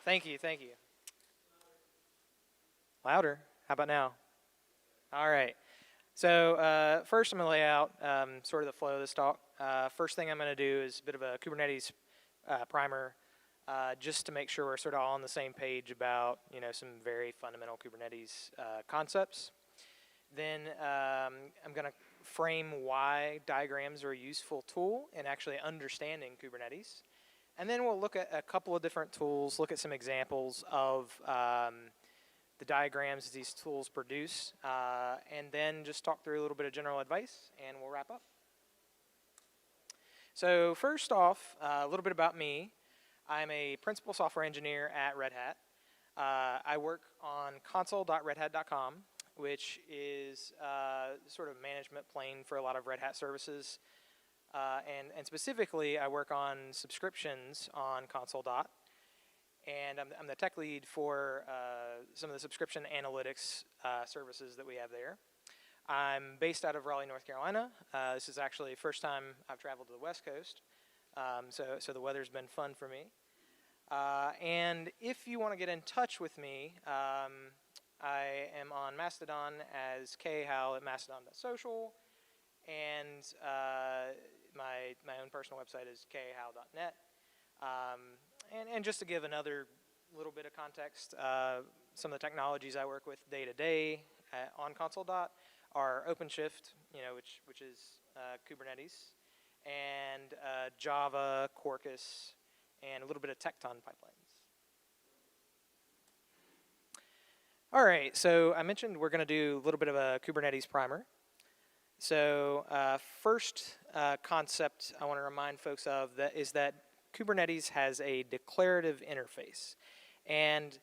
Thank you, thank you. Louder. How about now? All right. So first I'm going to lay out sort of the flow of this talk. First thing I'm going to do is a bit of a Kubernetes primer just to make sure we're sort of all on the same page about some very fundamental Kubernetes concepts. Then I'm going to frame why diagrams are a useful tool in actually understanding Kubernetes. And then we'll look at a couple of different tools, look at some examples of the diagrams these tools produce, and then just talk through a little bit of general advice, and we'll wrap up. So first off, a little bit about me. I'm a principal software engineer at Red Hat. I work on console.redhat.com, which is sort of management plane for a lot of Red Hat services. And specifically, I work on subscriptions on console. And I'm the tech lead for some of the subscription analytics services that we have there. I'm based out of Raleigh, North Carolina. This is actually the first time I've traveled to the West Coast, so the weather's been fun for me. And if you want to get in touch with me, I am on Mastodon as Howell at mastodon.social, and my own personal website is khowell.net. And just to give another little bit of context, some of the technologies I work with day to day on console. Are OpenShift, which is Kubernetes, and Java, Quarkus, and a little bit of Tecton pipelines. All right, so I mentioned we're going to do a little bit of a Kubernetes primer. So first concept I want to remind folks of is that Kubernetes has a declarative interface. And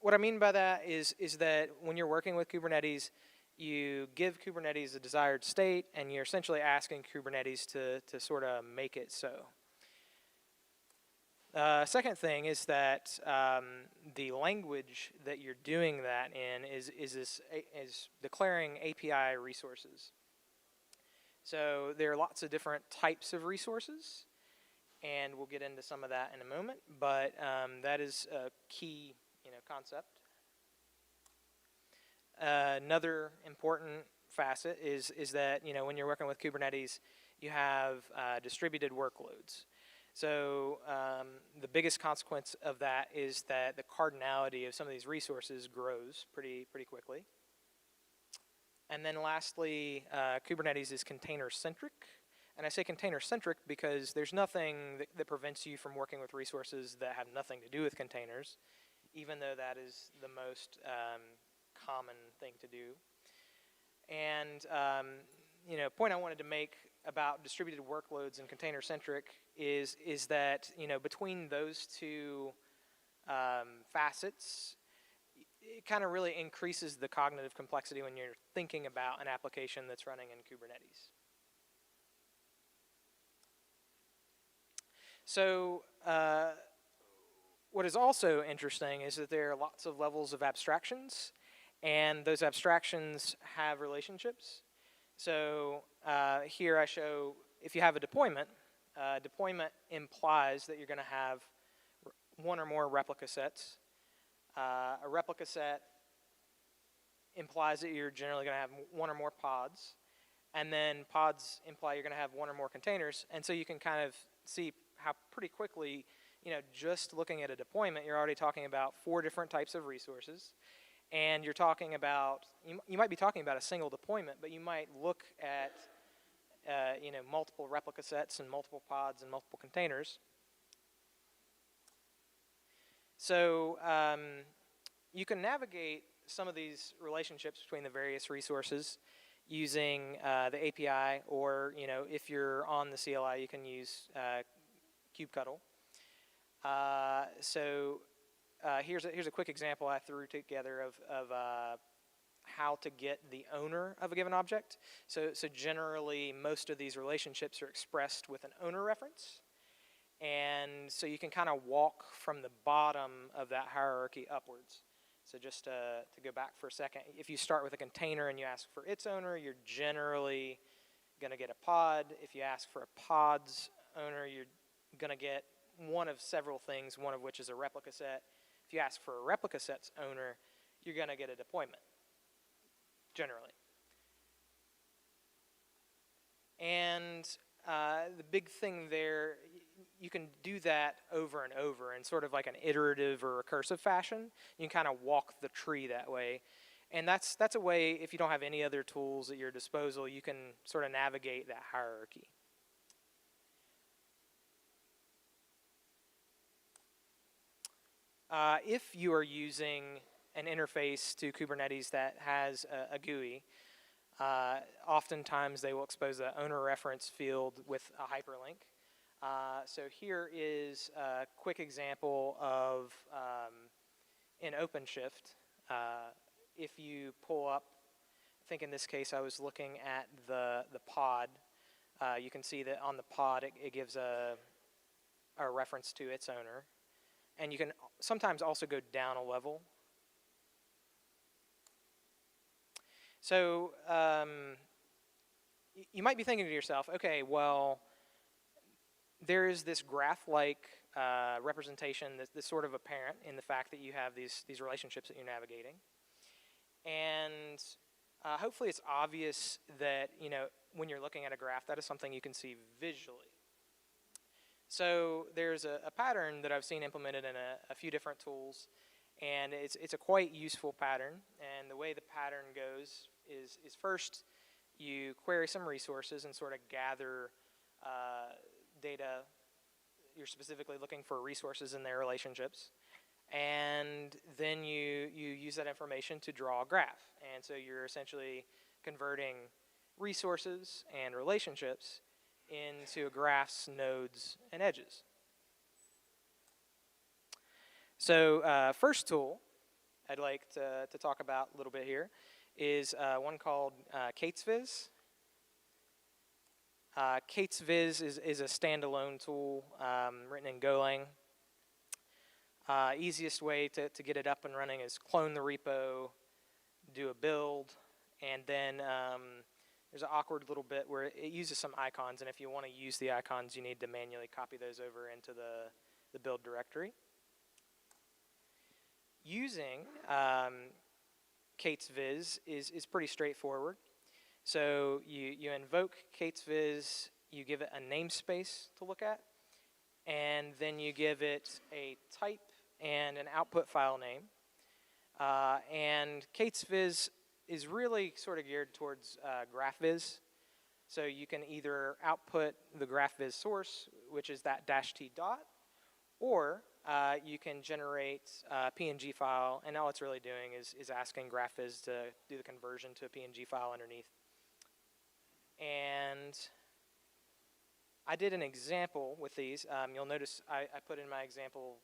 what I mean by that is that when you're working with Kubernetes, you give Kubernetes a desired state, and you're essentially asking Kubernetes to sort of make it so. Second thing is that the language that you're doing that in is declaring API resources. So there are lots of different types of resources, and we'll get into some of that in a moment, but that is a key concept. Another important facet is that when you're working with Kubernetes, you have distributed workloads. So the biggest consequence of that is that the cardinality of some of these resources grows pretty quickly. And then lastly, Kubernetes is container-centric. And I say container-centric because there's nothing that prevents you from working with resources that have nothing to do with containers, even though that is the most common thing to do. And point I wanted to make about distributed workloads and container-centric is that between those two facets, it kind of really increases the cognitive complexity when you're thinking about an application that's running in Kubernetes. So what is also interesting is that there are lots of levels of abstractions, and those abstractions have relationships. So here I show if you have a deployment, deployment implies that you're going to have one or more replica sets. A replica set implies that you're generally going to have one or more pods, and then pods imply you're going to have one or more containers, and so you can kind of see how pretty quickly, just looking at a deployment, you're already talking about 4 different types of resources. And you're talking about, you might be talking about a single deployment, but you might look at, multiple replica sets and multiple pods and multiple containers. So you can navigate some of these relationships between the various resources using the API, or if you're on the CLI, you can use kubectl. Here's a quick example I threw together of how to get the owner of a given object. So generally, most of these relationships are expressed with an owner reference. And so you can kind of walk from the bottom of that hierarchy upwards. So just to go back for a second, if you start with a container and you ask for its owner, you're generally going to get a pod. If you ask for a pod's owner, you're going to get one of several things, one of which is a replica set. If you ask for a replica set's owner, you're going to get a deployment, generally. And the big thing there, you can do that over and over in sort of like an iterative or recursive fashion. You can kind of walk the tree that way. And that's a way, if you don't have any other tools at your disposal, you can sort of navigate that hierarchy. If you are using an interface to Kubernetes that has a GUI, oftentimes they will expose the owner reference field with a hyperlink. So here is a quick example of in OpenShift. If you pull up, I think in this case I was looking at the pod. You can see that on the pod it gives a reference to its owner. And you can sometimes also go down a level. So you might be thinking to yourself, okay, well, there is this graph-like representation that's sort of apparent in the fact that you have these relationships that you're navigating. And hopefully it's obvious that, when you're looking at a graph, that is something you can see visually. So there's a pattern that I've seen implemented in a few different tools, and it's a quite useful pattern. And the way the pattern goes is first you query some resources and sort of gather data. You're specifically looking for resources and their relationships, and then you use that information to draw a graph. And so you're essentially converting resources and relationships into graphs, nodes, and edges. So first tool I'd like to talk about a little bit here is one called Kubernetes-based. Kubernetes-based is a standalone tool written in Golang. Easiest way to get it up and running is clone the repo, do a build, and then there's an awkward little bit where it uses some icons, and if you want to use the icons, you need to manually copy those over into the build directory. Using Kubernetes-based is pretty straightforward. So you invoke Kubernetes-based, you give it a namespace to look at, and then you give it a type and an output file name. And Kubernetes-based is really sort of geared towards GraphViz. So you can either output the GraphViz source, which is that -t dot, or you can generate a PNG file, and all it's really doing is asking GraphViz to do the conversion to a PNG file underneath. And I did an example with these. You'll notice I put in my example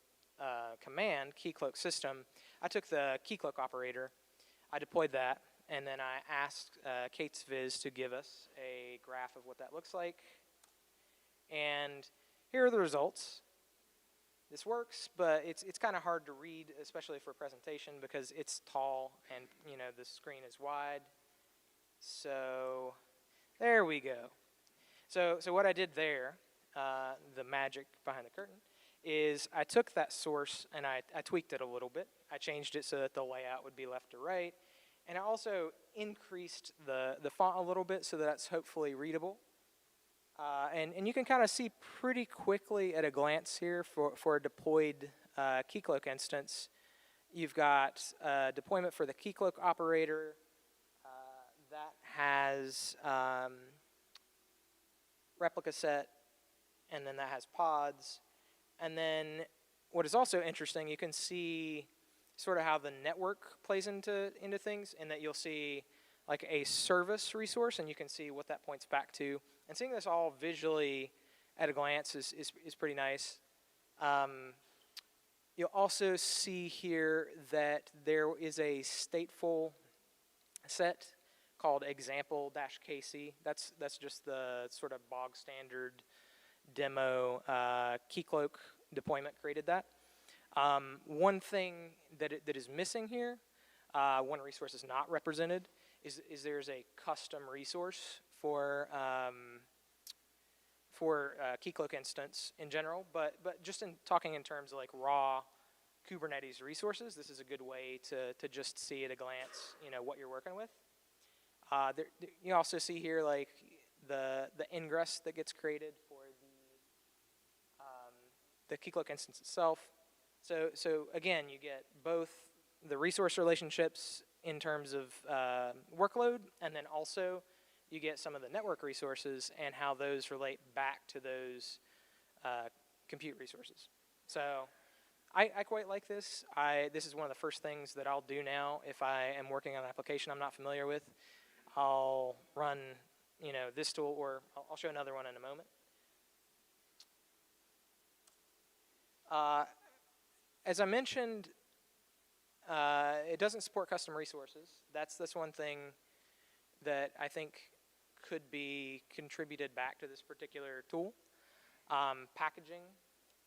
command, keycloak system. I took the keycloak operator, I deployed that, and then I asked Kubernetes-based to give us a graph of what that looks like. And here are the results. This works, but it's kind of hard to read, especially for a presentation, because it's tall and the screen is wide. So there we go. So what I did there, the magic behind the curtain, is I took that source and I tweaked it a little bit. I changed it so that the layout would be left to right. And I also increased the font a little bit so that that's hopefully readable. And you can kind of see pretty quickly at a glance here for a deployed keycloak instance. You've got deployment for the keycloak operator that has replica set, and then that has pods. And then what is also interesting, you can see sort of how the network plays into things, in that you'll see like a service resource, and you can see what that points back to. And seeing this all visually at a glance is pretty nice. You'll also see here that there is a stateful set called example-kc. That's just the sort of bog standard demo. Keycloak deployment created that. One thing that is missing here, one resource is not represented, is there's a custom resource for for Keycloak instance in general, but just in talking in terms of like raw Kubernetes resources, this is a good way to just see at a glance, what you're working with. You also see here like the ingress that gets created for the Keycloak instance itself. So again, you get both the resource relationships in terms of workload, and then also you get some of the network resources and how those relate back to those compute resources. So I quite like this. This is one of the first things that I'll do now if I am working on an application I'm not familiar with. I'll run this tool, or I'll show another one in a moment. As I mentioned, it doesn't support custom resources. That's one thing that I think could be contributed back to this particular tool. Packaging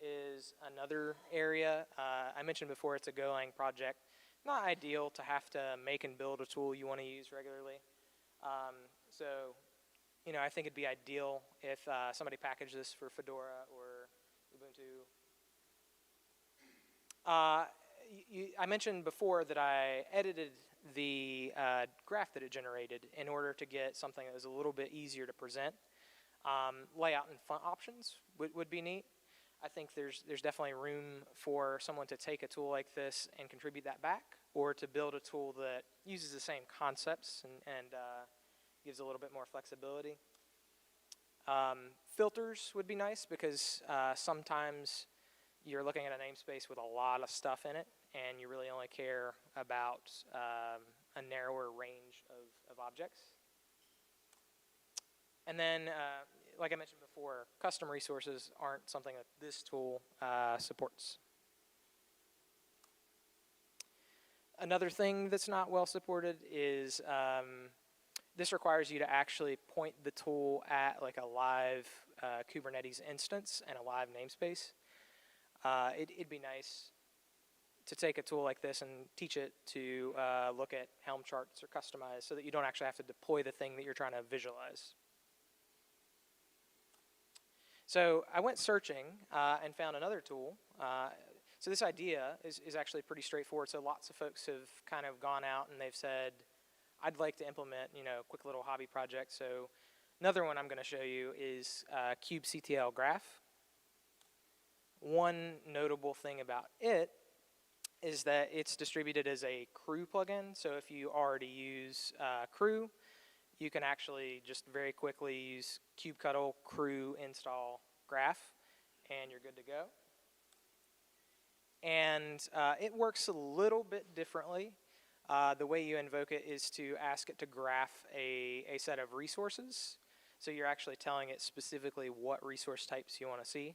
is another area. I mentioned before it's a Golang project. Not ideal to have to make and build a tool you want to use regularly. So, I think it'd be ideal if somebody packaged this for Fedora or Ubuntu. I mentioned before that I edited the graph that it generated in order to get something that was a little bit easier to present. Layout and font options would be neat. I think there's definitely room for someone to take a tool like this and contribute that back, or to build a tool that uses the same concepts and gives a little bit more flexibility. Filters would be nice because sometimes you're looking at a namespace with a lot of stuff in it, and you really only care about a narrower range of objects. And then, like I mentioned before, custom resources aren't something that this tool supports. Another thing that's not well supported is this requires you to actually point the tool at like a live Kubernetes instance and a live namespace. It'd be nice to take a tool like this and teach it to look at Helm charts or customize so that you don't actually have to deploy the thing that you're trying to visualize. So I went searching and found another tool. So this idea is actually pretty straightforward. So lots of folks have kind of gone out and they've said, I'd like to implement, a quick little hobby project. So another one I'm going to show you is kubectl graph. One notable thing about it is that it's distributed as a crew plugin. So if you already use crew, you can actually just very quickly use kubectl crew install graph, and you're good to go. And it works a little bit differently. The way you invoke it is to ask it to graph a set of resources. So you're actually telling it specifically what resource types you want to see.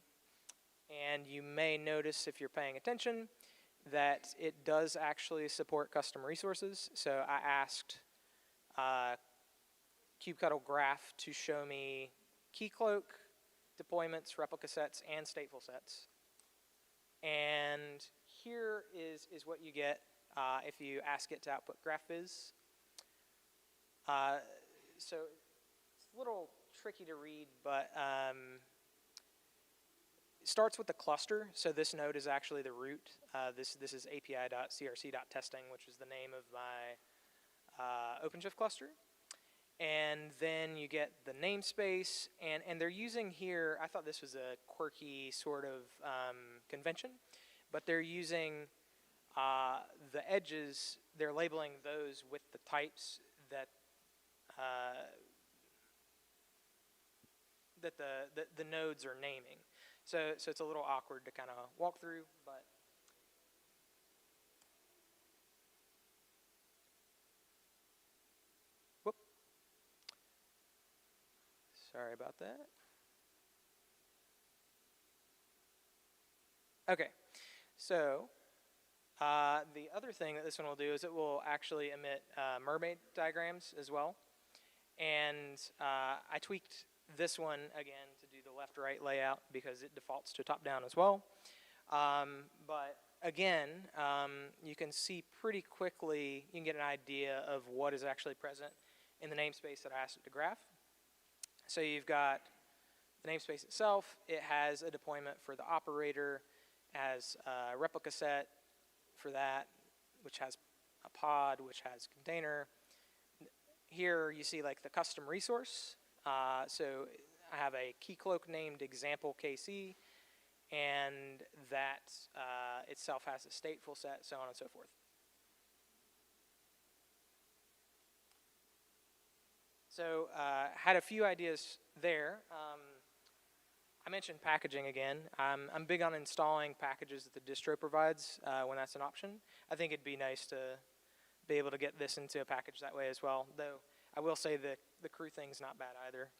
And you may notice, if you're paying attention, that it does actually support custom resources. So I asked kubectl graph to show me Keycloak, deployments, replica sets, and stateful sets. And here is what you get if you ask it to output graphviz. So it's a little tricky to read, but it starts with the cluster. So this node is actually the root. This is api.crc.testing, which is the name of my OpenShift cluster. And then you get the namespace, and they're using here, I thought this was a quirky sort of convention, but they're using the edges, they're labeling those with the types that the nodes are naming. So it's a little awkward to kind of walk through, but whoop. Sorry about that. Okay, so the other thing that this one will do is it will actually emit mermaid diagrams as well. And I tweaked this one again to do the left-right layout because it defaults to top-down as well. But again, you can see pretty quickly, you can get an idea of what is actually present in the namespace that I asked it to graph. So you've got the namespace itself, it has a deployment for the operator, has a replica set for that, which has a pod, which has container. Here you see like the custom resource. So I have a key cloak named example KC, and that itself has a stateful set, so on and so forth. So had a few ideas there. I mentioned packaging again. I'm big on installing packages that the distro provides when that's an option. I think it'd be nice to be able to get this into a package that way as well, though I will say the crew thing's not bad either.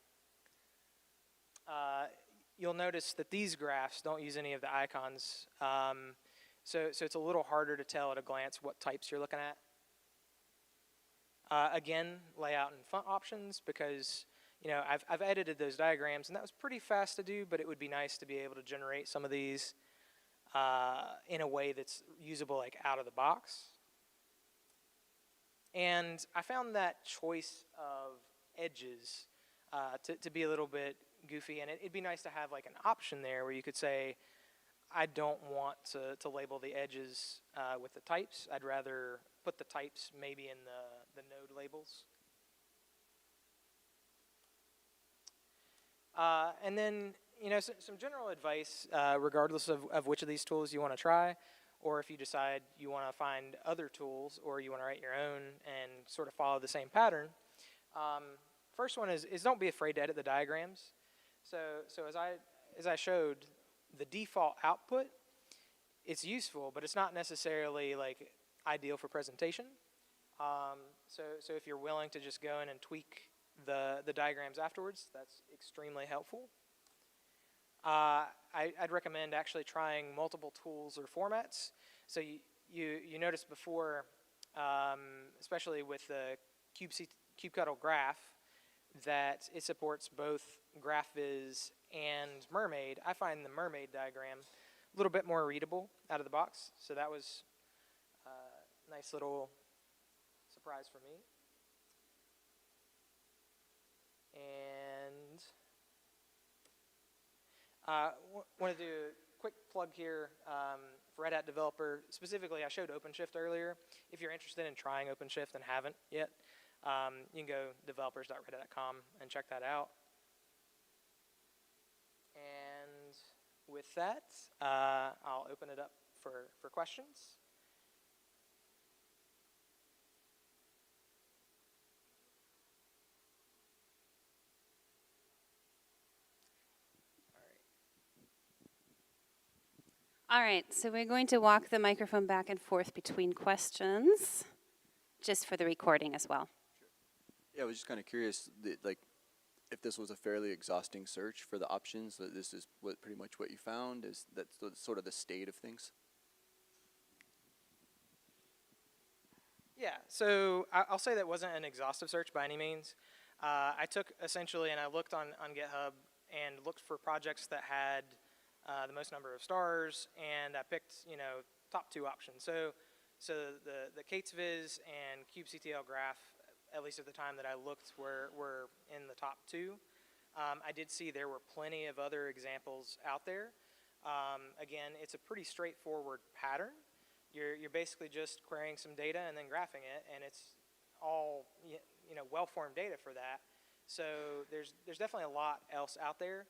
You'll notice that these graphs don't use any of the icons, so it's a little harder to tell at a glance what types you're looking at. Again, layout and font options, because I've edited those diagrams, and that was pretty fast to do, but it would be nice to be able to generate some of these in a way that's usable like out of the box. And I found that choice of edges to be a little bit goofy, and it'd be nice to have like an option there where you could say, I don't want to label the edges with the types. I'd rather put the types maybe in the node labels. And then, some general advice, regardless of which of these tools you want to try, or if you decide you want to find other tools or you want to write your own and sort of follow the same pattern. First one is don't be afraid to edit the diagrams. So as I showed, the default output, it's useful, but it's not necessarily like ideal for presentation. So if you're willing to just go in and tweak the diagrams afterwards, that's extremely helpful. I'd recommend actually trying multiple tools or formats. So you noticed before, especially with the kubectl graph, that it supports both GraphViz and Mermaid. I find the Mermaid diagram a little bit more readable out of the box, so that was a nice little surprise for me. And want to do a quick plug here for Red Hat Developer. Specifically, I showed OpenShift earlier. If you're interested in trying OpenShift and haven't yet, you can go developers.redhat.com and check that out. And with that, I'll open it up for questions. All right, so we're going to walk the microphone back and forth between questions, just for the recording as well. Sure. Yeah, I was just kind of curious, if this was a fairly exhausting search for the options, that this is pretty much what you found, is that sort of the state of things? Yeah, so I'll say that wasn't an exhaustive search by any means. I took essentially, and I looked on GitHub and looked for projects that had the most number of stars, and I picked, top two options. So the K8s and kubectl graph, at least at the time that I looked, were in the top two. I did see there were plenty of other examples out there. Again, it's a pretty straightforward pattern. You're basically just querying some data and then graphing it, and it's all well-formed data for that. So there's definitely a lot else out there.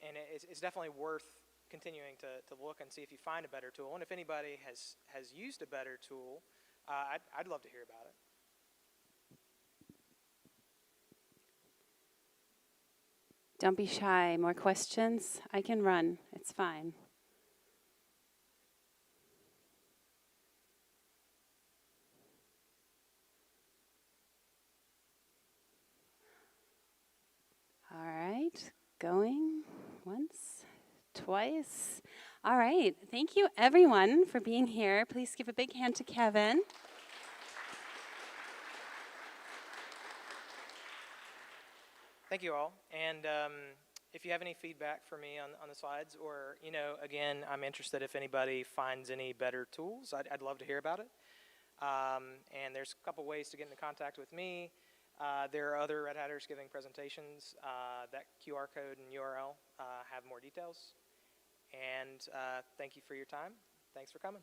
And it's definitely worth continuing to look and see if you find a better tool. And if anybody has used a better tool, I'd love to hear about it. Don't be shy. More questions? I can run. It's fine. All right, going once, twice. All right, thank you everyone for being here. Please give a big hand to Kevin. Thank you all. And if you have any feedback for me on the slides, or, again, I'm interested if anybody finds any better tools, I'd love to hear about it. And there's a couple ways to get into contact with me. There are other Red Hatters giving presentations. That QR code and URL have more details. And thank you for your time. Thanks for coming.